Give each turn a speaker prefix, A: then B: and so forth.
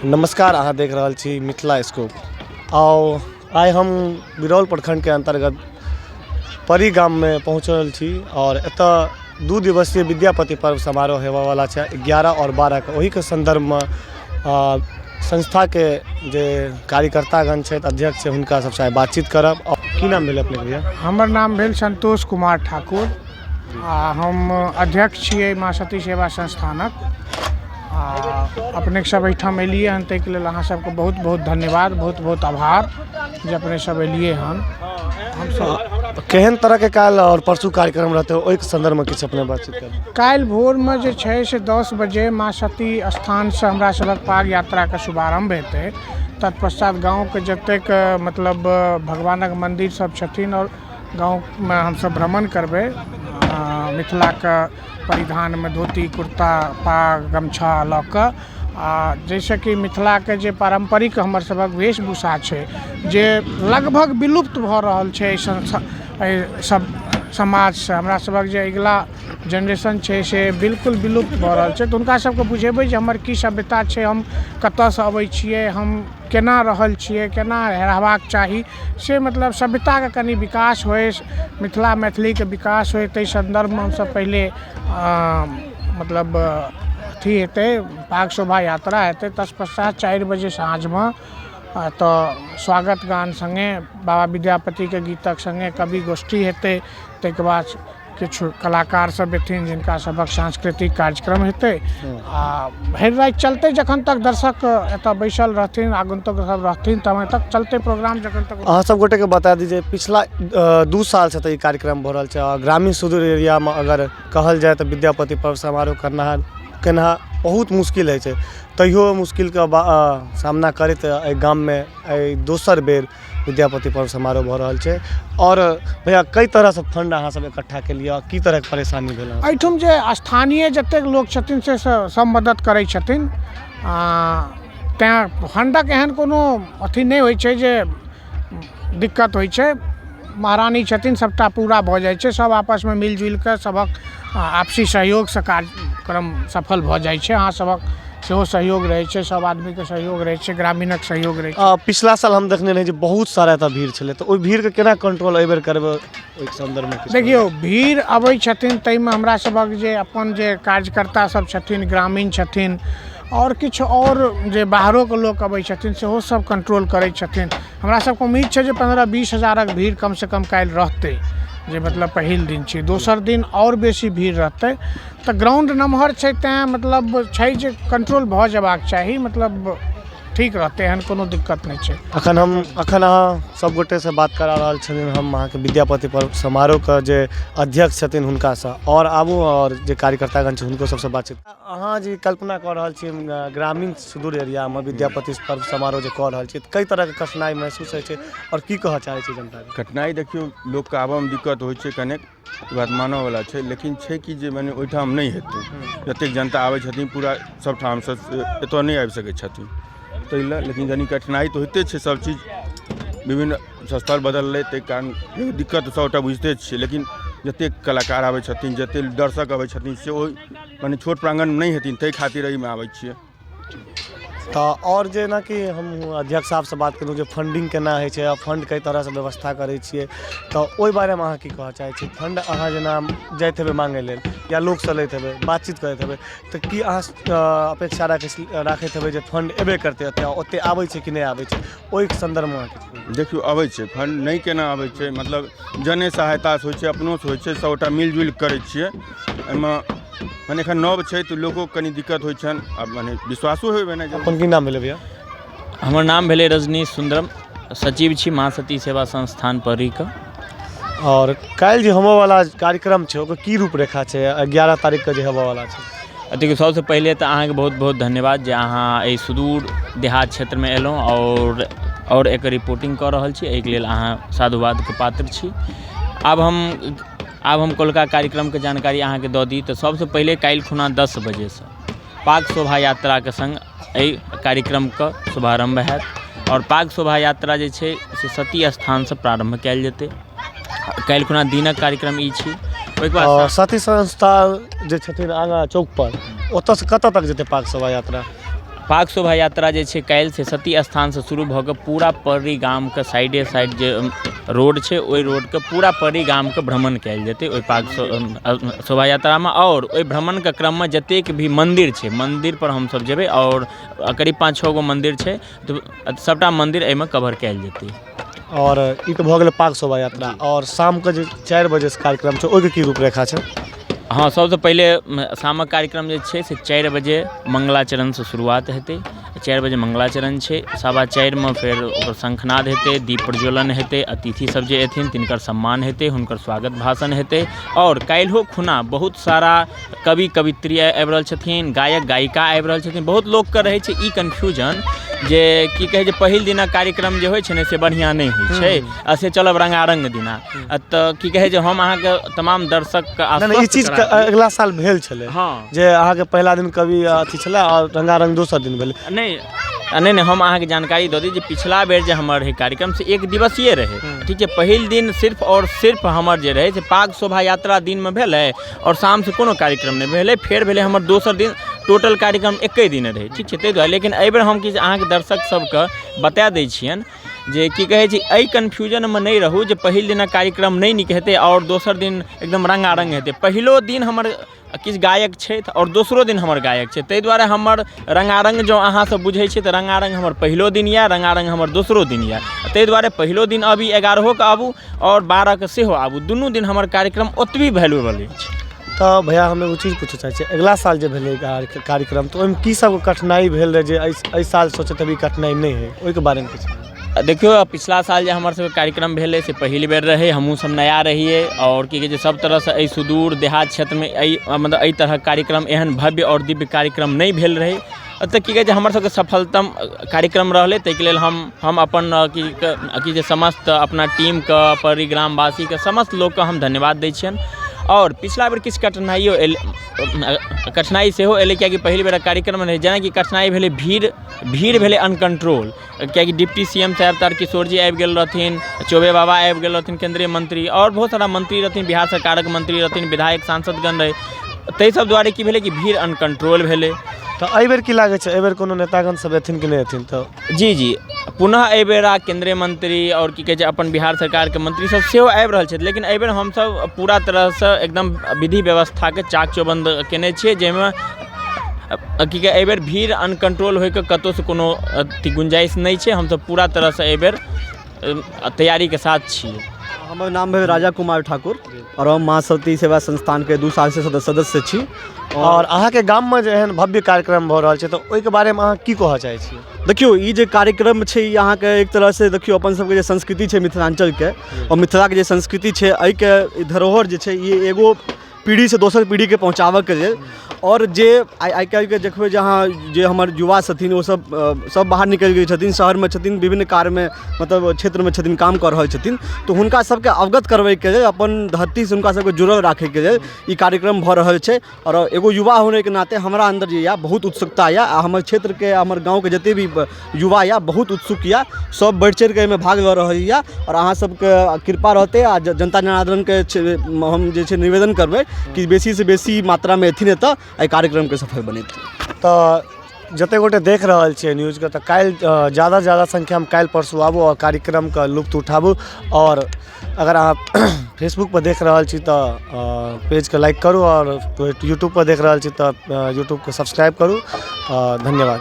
A: नमस्कार, अहाँ देख रहल छी मिथिला स्कोप। आओ आइ हम बिरौल प्रखंड के अंतर्गत परी गाम में पहुँचल छी और एतऽ 2 दिवसीय विद्यापति पर्व समारोह हेबऽ वाला छै 11 और 12 के। ओही के संदर्भ में संस्था के जे कार्यकर्तागण छै, अध्यक्ष छै, हुनका सबसे बातचीत करब। और की नाम भेल अपने भैया?
B: हमर नाम भेल संतोष कुमार ठाकुर। हम अध्यक्ष छियै माँ सती सेवा संस्थानक। अपने सब एहिठाम एलिए हन, ताहि के लेल अहाँ सबके बहुत बहुत धन्यवाद, बहुत बहुत आभार जे अपने सब एलिए हन। हम सब
A: केहन तरह के काल और परसू कार्यक्रम रहते ओहि के संदर्भ में किछु अपने बातचीत करू।
B: काल्हि भोर में जे छै से 10 बजे माँ सती स्थान से हमरा सबक पाग यात्रा के शुभारंभ हेतै। तत्पश्चात गाँव के जतेक मतलब भगवानक मंदिर सब छथिन और गाँव में हमसब भ्रमण करबै। मिथिला के परिधान में धोती कुर्ता पाग गमछा लऽ कऽ, जैसे कि मिथिला के जे पारंपरिक हमर सबक वेशभूषा छै जे लगभग विलुप्त भऽ रहल छै सब समाज से। हमरा सबक जे अगिला जनरेशन छै से बिल्कुल विलुप्त भऽ रहल छै, तऽ हुनका सबके बुझेबै जे हमर की सभ्यता छै, हम कतऽसँ अबै छियै, हम केना रहल छियै, केना रहबाक चाही, से मतलब सभ्यता के कनि विकास होय, मिथिला मैथिली के विकास होय, ताहि संदर्भ में हमसब पहिले मतलब अथी हेतै, पाग शोभा यात्रा हेतै। तत्पश्चात 4 बजे साँझ में तो स्वागत गान संगे बाबा विद्यापति के गीतक संगे कवि गोष्ठी हेतै। ताहिके बाद किछु कलाकार सब एथिन जिनका सबक सांस्कृतिक कार्यक्रम हेतै। भरि राति चलते, जखन तक दर्शक एतऽ बैसल रहथिन, आगंतुक सब रहथिन, तब तक चलते प्रोग्राम। जखन तक
A: अहाँ सब गोटे के बता दीजिए, पिछला 2 साल से तो ये कार्यक्रम हो रहा है और ग्रामीण सुदूर एरिया में अगर कहल जाए तो विद्यापति पर्व समारोह केना बहुत मुश्किल है छै। तैयो मुश्किल के सामना करैत गाम में दोसर बेर विद्यापति पर्व समारोह भऽ रहल छै। और भैया कई तरह से फंड अहाँ सब इकट्ठा के लिए की तरह के परेशानी भेल?
B: एहिठुम जे स्थानीय जतेक लोक छथिन से सब मदद करै छथिन। तेँ फंडक एहन कोनो अथी नहि होइ छै जे दिक्कत होइ छै। महारानी छथिन, सबटा पूरा भऽ जाइ छै, सब आपस में मिलजुल कऽ सबक आपसी सहयोग से कार्यक्रम सफल भऽ जाइ छै। अहाँ सबक सेहो सहयोग रहै छै, सब आदमी के सहयोग रहै छै, ग्रामीणक सहयोग रहै छै।
A: पिछला साल हम देखने रही बहुत सारा एतऽ भीड़ छलै, तऽ ओहि भीड़ के केना कंट्रोल एहि बेर करबै ओहि संदर्भ में?
B: देखियौ, भीड़ अबै छथिन, ताहिमे हमरा सबक जे अपन जे कार्यकर्ता सब छथिन, ग्रामीण छथिन, और किछु और जे बाहरो के लोक अबै छथिन सेहो सब कंट्रोल करै छथिन। हमरा सबके उम्मीद छै जे 15-20 हजारक भीड़ कम से कम काल्हि रहतै, जे मतलब पहिल दिन छै। दोसर दिन और बेसी भीड़ रहतै, तऽ ग्राउंड नमहर छै, तेँ मतलब छै जे कंट्रोल भऽ जेबाक चाही, मतलब ठीक रहते, एहन कोनो दिक्कत नहीं छै।
A: अखन अहाँ सब गोटे से बात करा रहल छथिन, हम अहाँ के विद्यापति पर्व समारोह के जे अध्यक्ष छथिन हुनका से, और आबू और जे कार्यकर्तागण छै हुनको सबसे बातचीत। अहाँ जी कल्पना कऽ रहल छी ग्रामीण सुदूर एरिया में विद्यापति पर्व समारोह जे कऽ रहल छी, कई तरह के कठिनाई महसूस होइ छै और की कहऽ चाहै छी जनता के?
C: कठिनाई देखियो, लोक के आबऽ में दिक्कत होइ छै, कनेक बात मानऽ वाला छै, लेकिन छै कि जे माने ओहिठाम नहीं हेतै। जतेक जनता आबै छथिन पूरा सब ठाम से एतऽ नहीं आबि सकै छथिन, ताहि लए लेकिन कनी कठिनाई तो होइते छै। सब चीज विभिन्न स्थल बदललै, ताहि कारण दिक्कत सबटा बुझिते छियै। लेकिन जतेक कलाकार आबै छथिन, जतेक दर्शक आबै छथिन, से ओहि मने छोट प्रांगण नहीं हेथिन, ताहि खातिर एहिमे आबै छियै।
A: तो और जेना कि हम अध्यक्ष साहब से बात करूँ, जो फंडिंग केना होइ छै, फंड कई तरह से व्यवस्था करै छियै, तो ओहि बारे में अहाँ की कहऽ चाहै छी? फंड अहाँ जेना जाइत हेबै मांगै लेल या लोक से लैत हेबै, बातचीत करैत हेबै, तो की अहाँ अपेक्षा राखैत हेबै जे फंड एबे करतै, ओते आबै छै कि नहीं आबै छै? ओहि संदर्भ में
C: देखियो, आबै छै फंड, नहीं केना आबै छै, मतलब जने सहायता से होइ छै, अपनो से होइ छै, सबटा मिलजुल करै छियै। एहिमे मने एखन नव छै तऽ लोको कनी दिक्कत होइ छनि, आ मने विश्वासो होइबे नहि।
A: अपन की नाम भेलै भैया?
D: हमर नाम भेलै रजनीश सुंदरम, सचिव छी माँ सती सेवा संस्थान परी के।
A: और काल्हि जे होबऽ वाला कार्यक्रम छै ओकर की रूपरेखा छै? 11 तारीख के जे होबऽ वाला छै।
D: देखियौ, सबसे पहिले तऽ अहाँके बहुत बहुत धन्यवाद जे अहाँ एहि सुदूर देहात क्षेत्र में एलहुँ और एकर रिपोर्टिंग कऽ रहल छी, एहिके लेल अहाँ साधुवाद के पात्र छी। आब हम कोलका कार्यक्रम के जानकारी अहाँ के दऽ दी। तऽ सबसे पहिले काल्हि खुना 10 बजे से पाग शोभा यात्रा के संग एहि कार्यक्रम के शुभारंभ हैत। और पाग शोभा यात्रा जे छै से सती स्थान से प्रारंभ कयल जेतै। काल्हि खुना दिनक कार्यक्रम ई छी। ओहिके बाद
A: सती संस्था जे छथिन आगाँ चौक पर, ओतऽ से कतऽ तक जेतै पाग शोभा यात्रा?
D: पाग शोभा यात्रा जे छै काल्हि से सती स्थान से शुरू भऽ कऽ पूरा परी गाम के साइडे साइड जे रोड छै ओहि रोड के पूरा परी गाम के भ्रमण कयल जेतै ओहि पाग शोभा यात्रा में। और ओहि भ्रमण के क्रम में जतेक भी मंदिर छै मंदिर पर हम सब जेबै और करीब 5-6 गो मंदिर छै तो सबटा मंदिर एहिमे कवर कयल जेतै।
A: और ई तो भऽ गेलै पाग शोभा यात्रा और शाम के जे 4 बजे से कार्यक्रम छै ओहिके की रूपरेखा छै?
D: हाँ, सबसे पहले शामक कार्यक्रम जे छै से 4 बजे मंगलाचरण से शुरुआत हेतै। 4 बजे मंगलाचरण छै, 4:15 में फेर ओकर शंखनाद हेतै, दीप प्रज्वलन हेतै, अतिथि सब जे एथिन तिनकर सम्मान हेतै, हुनकर स्वागत भाषण हेतै। और काल्हिओ खुना बहुत सारा कवि कवित्री आबि रहल छथिन, गायक गायिका आबि रहल छथिन। बहुत लोकके रहै छै ई कन्फ्यूजन जे की कहै छै पहिल दिना कार्यक्रम जे होइ छै ने से बढ़िआँ नहि होइ छै आ से चलब रंगारंग दिना। तऽ की कहै छै हम अहाँके तमाम दर्शकके
A: ई चीज अगला साल भेल छलै जे अहाँके पहिला दिन कवि अथी छलै और रंगारंग दोसर दिन भेलै।
D: नहीं हम अहाँके जानकारी दऽ दी जे पिछला बेर जे हमर रहै कार्यक्रम से 1 दिवसीय रहै। ठीक छै, पहिल दिन सिर्फ और सिर्फ हमर जे रहै से पाग शोभा यात्रा दिनमे भेलै और शाम से कोनो कार्यक्रम नहि भेलै। फेर भेलै हमर दोसर दिन, टोटल कार्यक्रम 1 दिन रहै। ठीक छै, ताहि दुआरे लेकिन एहिबेर हम किछु अहाँके दर्शक सबके बता दै छियनि जे की कहै छै एहि कन्फ्यूजनमे नहि रहू जे पहिल दिना कार्यक्रम नहि नीक हेतै और दोसर दिन एकदम रंगारंग हेतै। पहिलो दिन हमर किछु गायक छथि और दोसरो दिन हमर गायक छै, ताहि दुआरे हमर रंगारंग जँ अहाँसब बुझै छियै तऽ रंगारंग हमर पहिलो दिन यऽ, रंगारंग हमर दोसरो दिन यऽ। ताहि दुआरे पहिलो दिन आबी 11 के आबू और 12 के सेहो आबू, दुनू दिन हमर कार्यक्रम ओतबी वैल्यूएबल अछि।
A: तो भैया हमें एगो चीज पूछे चाहै छियै, अगला साल जे भेलै कार्यक्रम तो ओहिमे की सब कठिनाई भेल रहे जे एहि साल सोचे तभी कठिनाई नहीं है, ओहिके बारेमे किछु?
D: देखियो पिछला साल जे हमर सबके कार्यक्रम भेलै से पहिल बेर रहै, हमहूँ सब नया रहिए और की कहै छै सब तरह से एहि सुदूर देहात क्षेत्र में मतलब एहि तरह कार्यक्रम एहन भव्य और दिव्य कार्यक्रम नहीं भेल रहै। तऽ की कहै छै हमर सबके सफलतम कार्यक्रम रहलै। ताहिके लेल हम अपन की जे समस्त अपना टीमके परिग्रामवासीके समस्त लोकके हम धन्यवाद दै छियनि। और पिछला बेर किछु कठिनाई सेहो एलै कियाकि पहिल बेर कार्यक्रम रहै, जेनाकि कठिनाई भेलै भीड़ भेलै अनकंट्रोल, कियाकि डिप्टी CM साहब तारकिशोर जी आबि गेल रहथिन, चौबे बाबा आबि गेल रहथिन, केंद्रीय मंत्री और बहुत सारा मंत्री रहथिन, बिहार सरकारक मंत्री रहथिन, विधायक सांसदगण रहे। ताहि सब दुआरे की भेलै कि भीड़ अनकंट्रोल भेलै।
A: तो एहिबेर की लागै छै एहिबेर कोनो नेतागण सब एथिन कि नहीं एथिन? तो
D: जी पुनः एहिबेर केंद्रीय मंत्री और की कहै छै अपन बिहार सरकारके मंत्री सब सेहो आबि रहल छथि, लेकिन एहिबेर हमसब पूरा तरहसँ एकदम विधि व्यवस्थाके चाक चौबंद केने छियै, जाहिमे की कहै एहिबेर भीड़ अनकंट्रोल होइके कतहुसँ कोनो गुंजाइश नहीं छै। हमसब पूरा तरहसँ एहिबेर तैयारीके साथ छियै।
E: हमर नाम है राजा कुमार ठाकुर और हम माँ सती सेवा संस्थान के 2 साल से सदस्य छी।
A: और अहाँके गाम में जे एहन भव्य कार्यक्रम भऽ रहल छै तऽ ओहिके बारेमे अहाँ की कहऽ चाहै छियै?
E: देखियो ई जे कार्यक्रम छै ई अहाँके एक तरह से देखियो अपन सबके जे संस्कृति छै मिथिलांचलके और मिथिलाके जे संस्कृति छै एहिके धरोहर जे छै ई एगो पीढ़ी से दोसर पीढ़ी के पहुँचाबऽके लेल। और जे आइ काल्हिके देखबै जहाँ जे हमर युवा छथिन ओ सब बाहर निकलि गेल छथिन, शहरमे छथिन, विभिन्न कार्यमे मतलब क्षेत्रमे छथिन, काम कऽ रहल छथिन। तऽ हुनका सबके अवगत करबैके लेल, अपन धरतीसँ हुनका सबके जुड़ल राखैके लेल ई कार्यक्रम भऽ रहल छै। और एगो युवा होनेके नाते हमरा अंदर जे यऽ बहुत उत्सुकता यऽ, हमर क्षेत्रके हमर गाँवके जते भी युवा यऽ बहुत उत्सुक यऽ, सब बढ़ि चढ़िके एहिमे भाग लऽ रहल यऽ। और अहाँ सबके कृपा रहतै आ जनता जनार्दनके हम जे छै निवेदन करबै कि बेसी से बेसी मात्रामे एथिन एतऽ एहि कार्यक्रमके सफल बनेथिन।
A: तो जते गोटे देख रहल छियै न्यूज़के तऽ काल्हि ज़्यादा से ज़्यादा संख्यामे काल्हि परसू आबू और कार्यक्रमके लुत्फ उठाबू। और अगर अहाँ फेसबुक पर देख रहल छी तऽ पेजके लाइक करू और यूट्यूब पर देख रहल छी तऽ यूट्यूबके सब्सक्राइब करू। धन्यवाद।